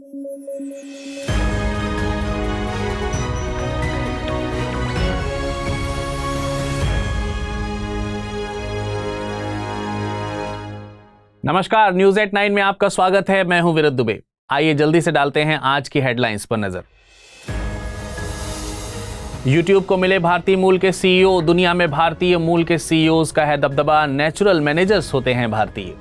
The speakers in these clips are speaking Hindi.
नमस्कार, न्यूज एट 9 में आपका स्वागत है। मैं हूं विरत दुबे। आइए जल्दी से डालते हैं आज की हेडलाइंस पर नजर। YouTube को मिले भारतीय मूल के सीईओ। दुनिया में भारतीय मूल के सीईओज का है दबदबा। नेचुरल मैनेजर्स होते हैं भारतीय।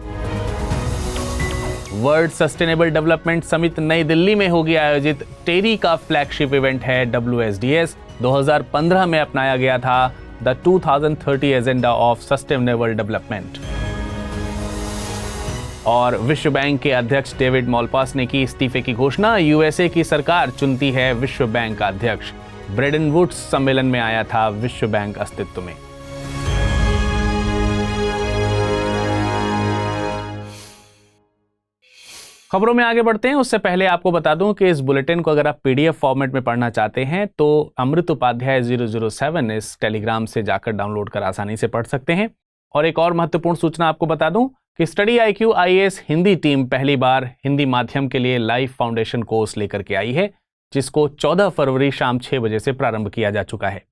वर्ल्ड सस्टेनेबल डेवलपमेंट समिट नई दिल्ली में होगी आयोजित। टेरी का फ्लैगशिप इवेंट है WSDS। 2015 में अपनाया गया था the 2030 agenda of sustainable development. और विश्व बैंक के अध्यक्ष डेविड मॉलपास ने की इस्तीफे की घोषणा। यूएसए की सरकार चुनती है विश्व बैंक का अध्यक्ष। ब्रेडन वुड्स सम्मेलन में आया था विश्व बैंक अस्तित्व में। खबरों में आगे बढ़ते हैं उससे पहले आपको बता दूं कि इस बुलेटिन को अगर आप PDF फॉर्मेट में पढ़ना चाहते हैं तो अमृत उपाध्याय 007 इस टेलीग्राम से जाकर डाउनलोड कर आसानी से पढ़ सकते हैं। और एक और महत्वपूर्ण सूचना आपको बता दूं कि study IQ IAS Hindi team पहली बार हिंदी माध्यम के लिए लाइफ फाउंडेशन कोर्स लेकर के आई है, जिसको 14 फरवरी शाम 6 बजे से प्रारंभ किया जा चुका है।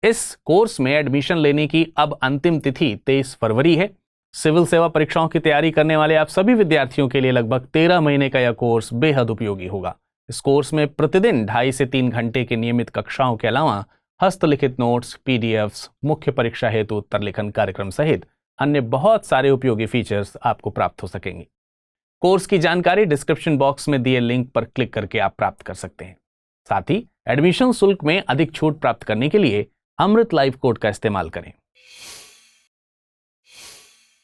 इस कोर्स में एडमिशन लेने की अब अंतिम तिथि 23 फरवरी है। सिविल सेवा परीक्षाओं की तैयारी करने वाले आप सभी विद्यार्थियों के लिए लगभग 13 महीने का यह कोर्स बेहद उपयोगी होगा। इस कोर्स में प्रतिदिन 2.5 से 3 घंटे की नियमित कक्षाओं के अलावा हस्तलिखित नोट्स, PDFs, मुख्य परीक्षा हेतु उत्तर लेखन कार्यक्रम सहित अन्य बहुत सारे उपयोगी फीचर्स आपको प्राप्त हो सकेंगे। कोर्स की जानकारी डिस्क्रिप्शन बॉक्स में दिए लिंक पर क्लिक करके आप प्राप्त कर सकते हैं। साथ ही एडमिशन शुल्क में अधिक छूट प्राप्त करने के लिए अमृत लाइव कोड का इस्तेमाल करें।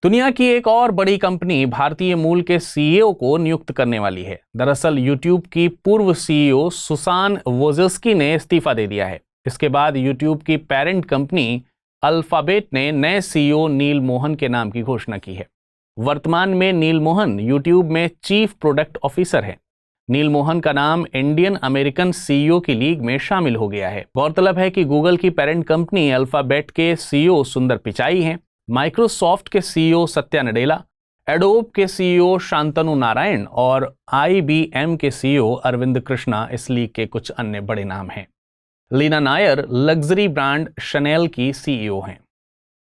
दुनिया की एक और बड़ी कंपनी भारतीय मूल के CEO को नियुक्त करने वाली है। दरअसल YouTube की पूर्व CEO सुसान वोजेस्की ने इस्तीफा दे दिया है। इसके बाद YouTube की पेरेंट कंपनी अल्फाबेट ने नए CEO नील मोहन के नाम की घोषणा की है। वर्तमान में नील मोहन YouTube में चीफ प्रोडक्ट ऑफिसर है। नील मोहन का नाम इंडियन अमेरिकन CEO की लीग में शामिल हो गया है। गौरतलब है कि गूगल की पेरेंट कंपनी अल्फाबेट के CEO सुंदर पिचाई हैं, माइक्रोसॉफ्ट के CEO सत्या नडेला, एडोब के CEO शांतनु नारायण और IBM के CEO अरविंद कृष्णा इस लीग के कुछ अन्य बड़े नाम हैं। Leena Nair luxury brand Chanel की CEO हैं।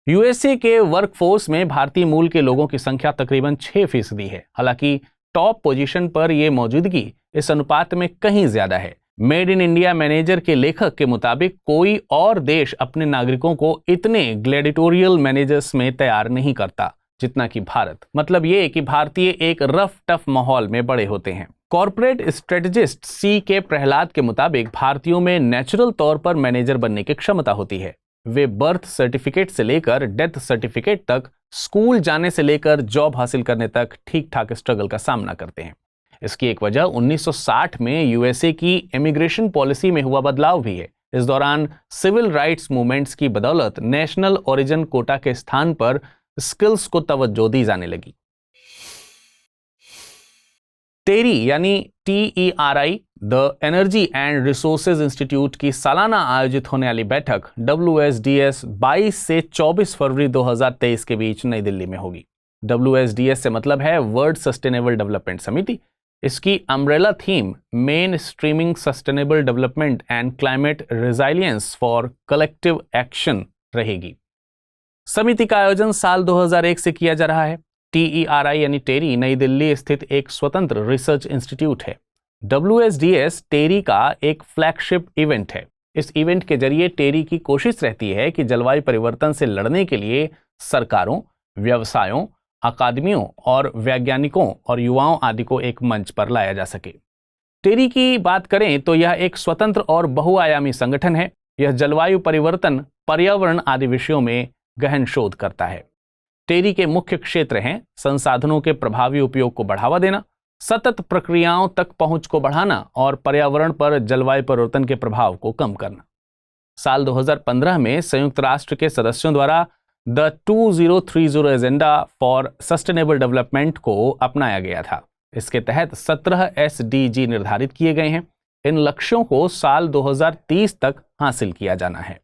USA के वर्कफोर्स में भारतीय मूल के लोगों की संख्या तकरीबन 6% है। हालांकि टॉप पोजीशन पर यह मौजूदगी इस अनुपात में कहीं ज्यादा है। मेड इन इंडिया मैनेजर के लेखक के मुताबिक कोई और देश अपने नागरिकों को इतने ग्लैडिटोरियल मैनेजर्स में तैयार नहीं करता जितना कि भारत। मतलब ये कि भारतीय एक रफ टफ माहौल में बड़े होते हैं। कॉर्पोरेट स्ट्रेटेजिस्ट CK प्रहलाद के मुताबिक भारतीयों में नेचुरल तौर पर मैनेजर बनने की क्षमता होती है। वे बर्थ सर्टिफिकेट से लेकर डेथ सर्टिफिकेट तक, स्कूल जाने से लेकर जॉब हासिल करने तक ठीक ठाक स्ट्रगल का सामना करते हैं। इसकी एक वजह 1960 में USA की इमिग्रेशन पॉलिसी में हुआ बदलाव भी है। इस दौरान सिविल राइट्स मूवमेंट्स की बदौलत नेशनल ओरिजिन कोटा के स्थान पर स्किल्स को तवज्जो दी जाने लगी। टेरी यानी TERI the energy and resources institute की सालाना आयोजित होने वाली बैठक WSDS 22 से 24 फरवरी 2023 के बीच नई दिल्ली में होगी। WSDS से मतलब है वर्ल्ड सस्टेनेबल डेवलपमेंट समिति। इसकी umbrella theme mainstreaming sustainable development and climate resilience for collective action रहेगी। समिति का आयोजन साल 2001 से किया जा रहा है। TERI यानी टेरी नई दिल्ली स्थित एक स्वतंत्र रिसर्च इंस्टीट्यूट है। WSDS टेरी का एक फ्लैगशिप इवेंट है। इस इवेंट के जरिए टेरी की कोशिश रहती है कि जलवायु परिवर्तन से लड़ने के लिए सरकारों, व्यवसायों, अकादमियों और वैज्ञानिकों और युवाओं आदि को एक मंच पर लाया जा सके। टेरी की बात करें तो यह एक स्वतंत्र और बहुआयामी संगठन है। यह जलवायु परिवर्तन, पर्यावरण आदि विषयों में गहन शोध करता है। टेरी के मुख्य क्षेत्र हैं संसाधनों के प्रभावी उपयोग को बढ़ावा देना, सतत प्रक्रियाओं तक पहुंच को बढ़ाना और पर्यावरण पर जलवायु परिवर्तन के प्रभाव को कम करना। साल 2015 में संयुक्त राष्ट्र के सदस्यों द्वारा the 2030 agenda for sustainable development को अपनाया गया था। इसके तहत 17 SDG निर्धारित किए गए हैं। इन लक्ष्यों को साल 2030 तक हासिल किया जाना है।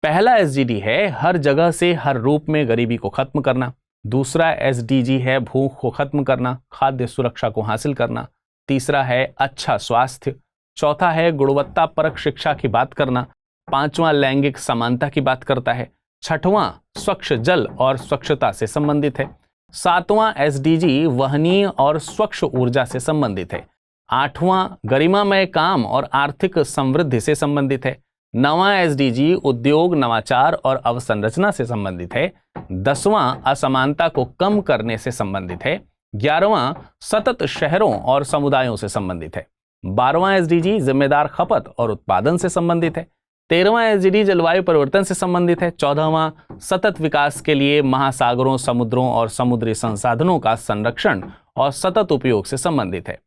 पहला SDG है हर जगह से हर रूप में गरीबी को खत्म करना। दूसरा SDG है भूख को खत्म करना, खाद्य सुरक्षा को हासिल करना। तीसरा है अच्छा स्वास्थ्य, चौथा है गुणवत्ता परक शिक्षा की बात करना, पांचवां लैंगिक समानता की बात करता है, छठवां स्वच्छ जल और स्वच्छता से संबंधित है, सातवां एसडीजी वहनीय और स्वच्छ ऊर्जा से संबंधित है, आठवां गरिमामय काम और आर्थिक समृद्धि से संबंधित है, नवां एसडीजी उद्योग नवाचार और अवसंरचना से संबंधित है, 10वां असमानता को कम करने से संबंधित है, 11वां सतत शहरों और समुदायों से संबंधित है, 12वां एसडीजी जिम्मेदार खपत और उत्पादन से संबंधित है, 13वां एसडीजी जलवायु परिवर्तन से संबंधित है, 14वां सतत विकास के लिए महासागरों, समुद्रों और समुद्री संसाधनों का संरक्षण और सतत उपयोग से संबंधित है,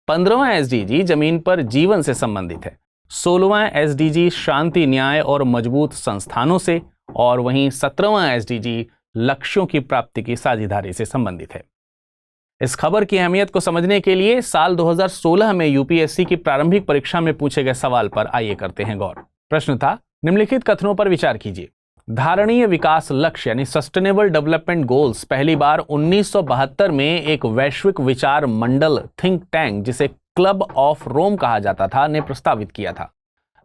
15वां एसडीजी जमीन पर जीवन से संबंधित है, 16वां एसडीजी शांति, न्याय और मजबूत संस्थानों से, और वहीं 17वां एसडीजी लक्ष्यों की प्राप्ति की साझेदारी से संबंधित है। इस खबर की अहमियत को समझने के लिए साल 2016 में यूपीएससी की प्रारंभिक परीक्षा में पूछे गए सवाल पर आइए करते हैं गौर। प्रश्न था, निम्नलिखित कथनों पर विचार कीजिए। धारणीय विकास लक्ष्य यानी सस्टेनेबल डेवलपमेंट गोल्स पहली बार 1972 में एक वैश्विक विचार मंडल थिंक टैंक, जिसे क्लब ऑफ रोम कहा जाता था, ने प्रस्तावित किया था।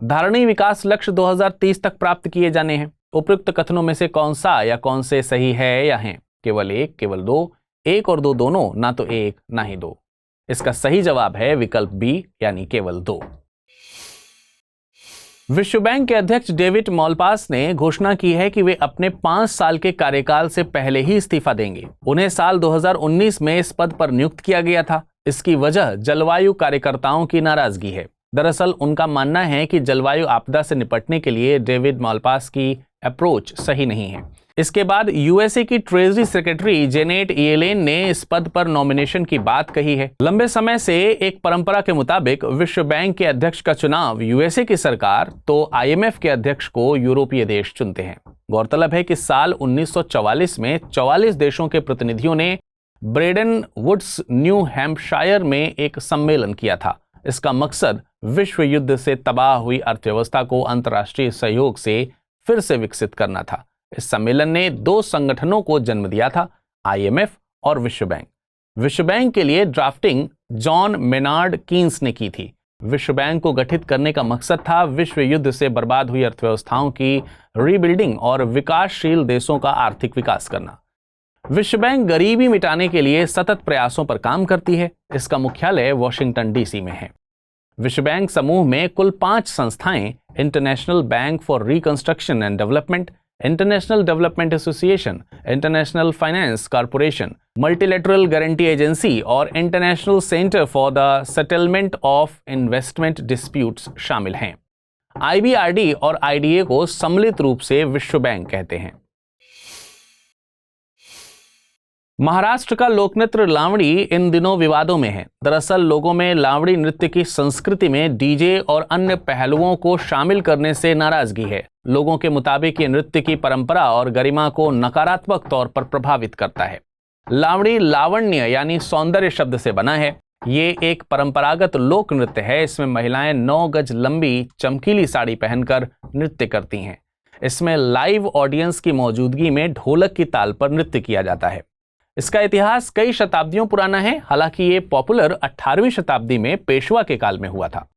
धारणीय विकास लक्ष्य 2030 तक प्राप्त किए जाने हैं। उपयुक्त कथनों में से कौन सा या कौन से सही है या हैं? केवल एक, केवल दो, एक और दो दोनों, ना तो एक ना ही दो। इसका सही जवाब है विकल्प बी यानी केवल दो। विश्व बैंक के अध्यक्ष डेविड मालपास ने घोषणा की है कि वे अपने 5 साल के कार्यकाल से पहले ही इस्तीफा देंगे। उन्हें साल 2019 में इस पद पर नियुक्त किया गया था। इसकी वजह जलवायु कार्यकर्ताओं की नाराजगी है। दरअसल उनका मानना है कि जलवायु आपदा से निपटने के लिए डेविड मालपास की अप्रोच सही नहीं है। इसके बाद यूएसए की ट्रेजरी सेक्रेटरी जेनेट येलेन ने इस पद पर नॉमिनेशन की बात कही है। लंबे समय से एक परंपरा के मुताबिक विश्व बैंक के अध्यक्ष का चुनाव यूएसए की सरकार तो आईएमएफ के अध्यक्ष को यूरोपीय देश चुनते हैं। गौरतलब है कि साल 1944 में 44 देशों के प्रतिनिधियों ने ब्रेडन वुड्स, न्यू हैम्पशायर में एक सम्मेलन किया था। इसका मकसद विश्व युद्ध से तबाह हुई अर्थव्यवस्था को अंतर्राष्ट्रीय सहयोग से फिर से विकसित करना था। इस सम्मेलन ने 2 संगठनों को जन्म दिया था, आईएमएफ और विश्व बैंक। विश्व बैंक के लिए ड्राफ्टिंग जॉन मेनार्ड कीन्स ने की थी। विश्व बैंक को गठित करने का मकसद था विश्व युद्ध से बर्बाद हुई अर्थव्यवस्थाओं की रीबिल्डिंग और विकासशील देशों का आर्थिक विकास करना। विश्व बैंक गरीबी मिटाने के लिए सतत प्रयासों पर काम करती है। इसका मुख्यालय वॉशिंगटन डीसी में है। विश्व बैंक समूह में कुल 5 संस्थाएं International Bank for Reconstruction and Development, International Development Association, International Finance Corporation, Multilateral Guarantee Agency और International Centre for the Settlement of Investment Disputes शामिल हैं। आईबीआरडी और आईडीए को सम्मिलित रूप से विश्व बैंक कहते हैं। महाराष्ट्र का लोकनृत्य लावणी इन दिनों विवादों में है। दरअसल लोगों में लावणी नृत्य की संस्कृति में डीजे और अन्य पहलुओं को शामिल करने से नाराजगी है। लोगों के मुताबिक ये नृत्य की परंपरा और गरिमा को नकारात्मक तौर पर प्रभावित करता है। लावणी लावण्य यानी सौंदर्य शब्द से बना है। ये एक परंपरागत लोक नृत्य है। इसमें महिलाएं 9 गज लंबी चमकीली साड़ी पहनकर नृत्य करती हैं। इसमें लाइव ऑडियंस की मौजूदगी में ढोलक की ताल पर नृत्य किया जाता है। इसका इतिहास कई शताब्दियों पुराना है। हालांकि ये पॉपुलर 18वीं शताब्दी में पेशवा के काल में हुआ था।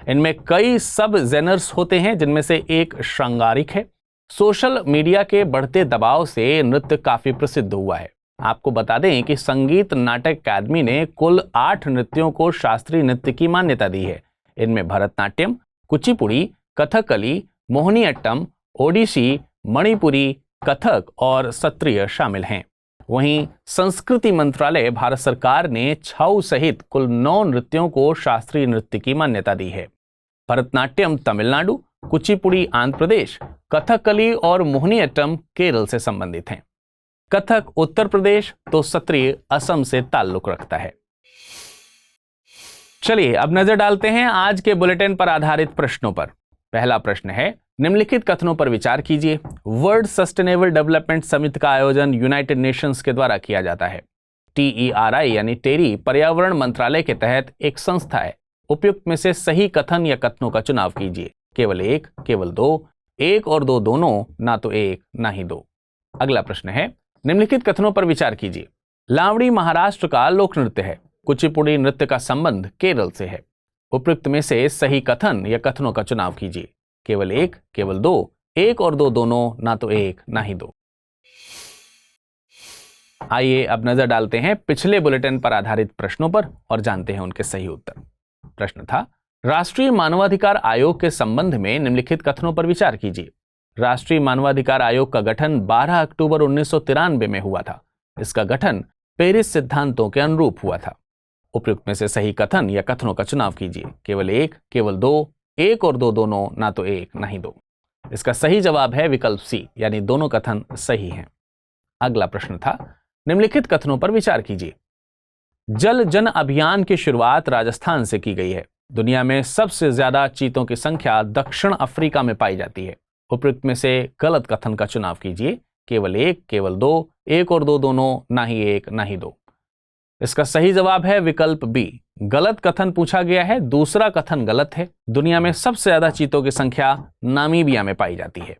इनमें कई सब जेनर्स होते हैं, जिनमें से एक श्रृंगारिक है। सोशल मीडिया के बढ़ते दबाव से नृत्य काफी प्रसिद्ध हुआ है। आपको बता दें कि संगीत नाटक अकादमी ने कुल 8 नृत्यों को शास्त्रीय नृत्य की मान्यता दी है। इनमें भरतनाट्यम, कुचिपुड़ी, कथकली, मोहिनीअट्टम, ओडिसी, मणिपुरी, कथक और सत्रिय शामिल हैं। वहीं संस्कृति मंत्रालय भारत सरकार ने छऊ सहित कुल 9 नृत्यों को शास्त्रीय नृत्य की मान्यता दी है। भरतनाट्यम तमिलनाडु, कुचिपुड़ी आंध्र प्रदेश, कथकली और मोहिनीअट्टम केरल से संबंधित हैं। कथक उत्तर प्रदेश तो सत्रिय असम से ताल्लुक रखता है। चलिए अब नजर डालते हैं आज के बुलेटिन पर आधारित प्रश्नों पर। पहला प्रश्न है, निम्नलिखित कथनों पर विचार कीजिए। वर्ल्ड सस्टेनेबल डेवलपमेंट समिट का आयोजन यूनाइटेड नेशंस के द्वारा किया जाता है। TERI यानी टेरी पर्यावरण मंत्रालय के तहत एक संस्था है। उपयुक्त में से सही कथन या कथनों का चुनाव कीजिए। केवल एक, केवल दो, एक और दो दोनों, ना तो एक ना ही दो। अगला प्रश्न है, निम्नलिखित कथनों पर विचार कीजिए। लावणी महाराष्ट्र का लोक नृत्य है। कुचिपुड़ी नृत्य का संबंध केरल से है। उपयुक्त में से सही कथन या कथनों का चुनाव कीजिए। केवल एक, केवल दो, एक और दो दोनों, ना तो एक ना ही दो। आइए अब नजर डालते हैं पिछले बुलेटिन पर आधारित प्रश्नों पर और जानते हैं उनके सही उत्तर। प्रश्न था, राष्ट्रीय मानवाधिकार आयोग के संबंध में निम्नलिखित कथनों पर विचार कीजिए। राष्ट्रीय मानवाधिकार आयोग का गठन 12 अक्टूबर 1993 में हुआ था। इसका गठन पेरिस सिद्धांतों के अनुरूप हुआ था। उपयुक्त में से सही कथन या कथनों का चुनाव कीजिए। केवल एक, केवल दो, एक और दो दोनों, ना तो एक ना ही दो। इसका सही जवाब है विकल्प सी, यानी दोनों कथन सही हैं। अगला प्रश्न था, निम्नलिखित कथनों पर विचार कीजिए। जल जन अभियान की शुरुआत राजस्थान से की गई है। दुनिया में सबसे ज्यादा चीतों की संख्या दक्षिण अफ्रीका में पाई जाती है। उपयुक्त में से गलत कथन का चुनाव कीजिए। केवल एक, केवल दो, एक और दो दोनों, ना ही एक ना ही दो। इसका सही जवाब है विकल्प बी। गलत कथन पूछा गया है, दूसरा कथन गलत है। दुनिया में सबसे ज्यादा चीतों की संख्या नामीबिया में पाई जाती है।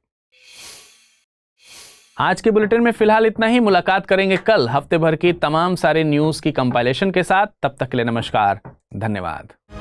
आज के बुलेटिन में फिलहाल इतना ही। मुलाकात करेंगे कल हफ्ते भर की तमाम सारे न्यूज की कंपाइलेशन के साथ। तब तक के लिए नमस्कार, धन्यवाद।